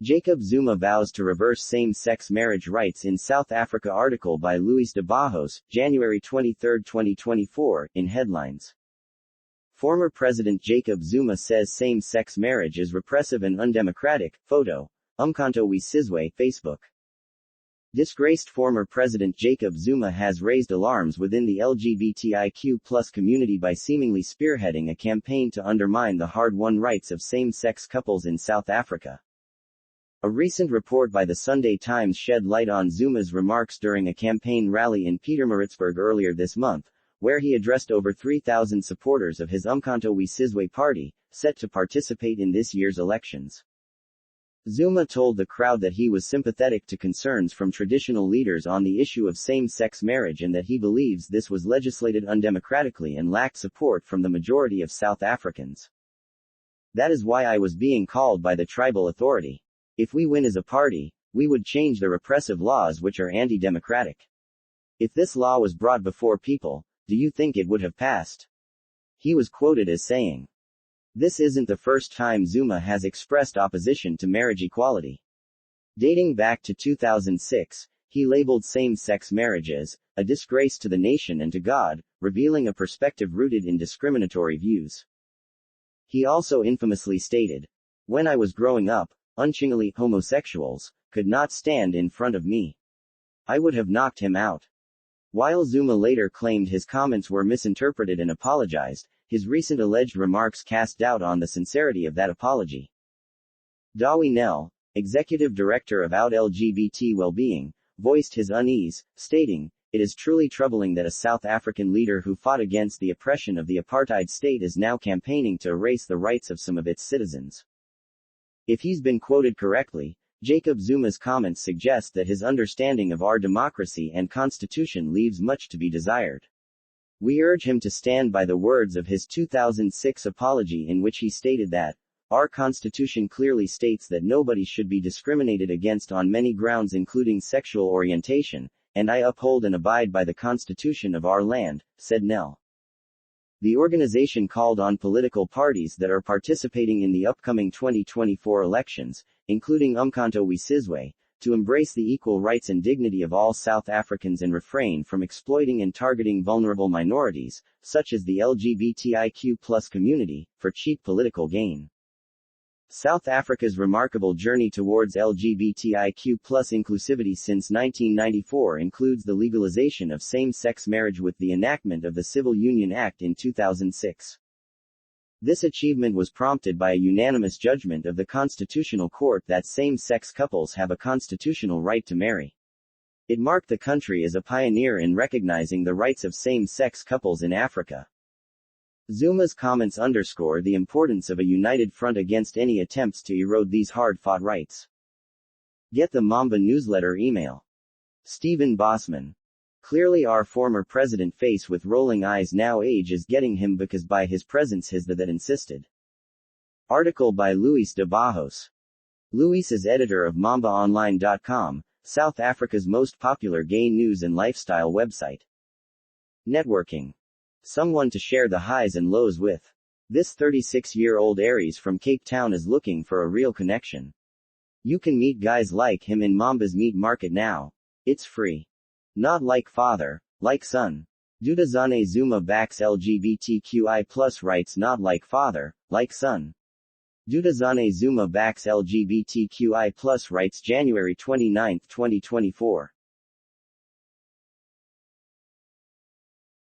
Jacob Zuma vows to reverse same-sex marriage rights in South Africa. Article by Luiz de Barros, January 23, 2024, in headlines. Former President Jacob Zuma says same-sex marriage is repressive and undemocratic. Photo. uMkhonto weSizwe, Facebook. Disgraced former President Jacob Zuma has raised alarms within the LGBTIQ+ community by seemingly spearheading a campaign to undermine the hard-won rights of same-sex couples in South Africa. A recent report by the Sunday Times shed light on Zuma's remarks during a campaign rally in Pietermaritzburg earlier this month, where he addressed over 3,000 supporters of his uMkhonto weSizwe party, set to participate in this year's elections. Zuma told the crowd that he was sympathetic to concerns from traditional leaders on the issue of same-sex marriage and that he believes this was legislated undemocratically and lacked support from the majority of South Africans. "That is why I was being called by the tribal authority. If we win as a party, we would change the repressive laws which are anti-democratic. If this law was brought before people, do you think it would have passed?" He was quoted as saying. This isn't the first time Zuma has expressed opposition to marriage equality. Dating back to 2006, he labeled same-sex marriage as a disgrace to the nation and to God, revealing a perspective rooted in discriminatory views. He also infamously stated, "When I was growing up, unchingali homosexuals could not stand in front of me. I would have knocked him out." While Zuma later claimed his comments were misinterpreted and apologized, his recent alleged remarks cast doubt on the sincerity of that apology. Dawie Nel, executive director of Out LGBT Wellbeing, voiced his unease, stating, "It is truly troubling that a South African leader who fought against the oppression of the apartheid state is now campaigning to erase the rights of some of its citizens." If he's been quoted correctly, Jacob Zuma's comments suggest that his understanding of our democracy and constitution leaves much to be desired. We urge him to stand by the words of his 2006 apology in which he stated that, "Our constitution clearly states that nobody should be discriminated against on many grounds including sexual orientation, and I uphold and abide by the constitution of our land," said Nel. The organization called on political parties that are participating in the upcoming 2024 elections, including uMkhonto weSizwe, to embrace the equal rights and dignity of all South Africans and refrain from exploiting and targeting vulnerable minorities, such as the LGBTIQ+ community, for cheap political gain. South Africa's remarkable journey towards LGBTIQ+ inclusivity since 1994 includes the legalization of same-sex marriage with the enactment of the Civil Union Act in 2006. This achievement was prompted by a unanimous judgment of the Constitutional Court that same-sex couples have a constitutional right to marry. It marked the country as a pioneer in recognizing the rights of same-sex couples in Africa. Zuma's comments underscore the importance of a united front against any attempts to erode these hard-fought rights. Get the Mamba newsletter email. Stephen Bossman. Clearly our former president face with rolling eyes now age is getting him because by his presence his that insisted. Article by Luiz de Barros. Luiz is editor of MambaOnline.com, South Africa's most popular gay news and lifestyle website. Networking. Someone to share the highs and lows with. This 36-year-old Aries from Cape Town is looking for a real connection. You can meet guys like him in Mamba's Meet Market now. It's free. Not like father, like son. Duduzane Zuma backs LGBTQI+ rights not like father, like son. Duduzane Zuma backs LGBTQI+ rights January 29, 2024.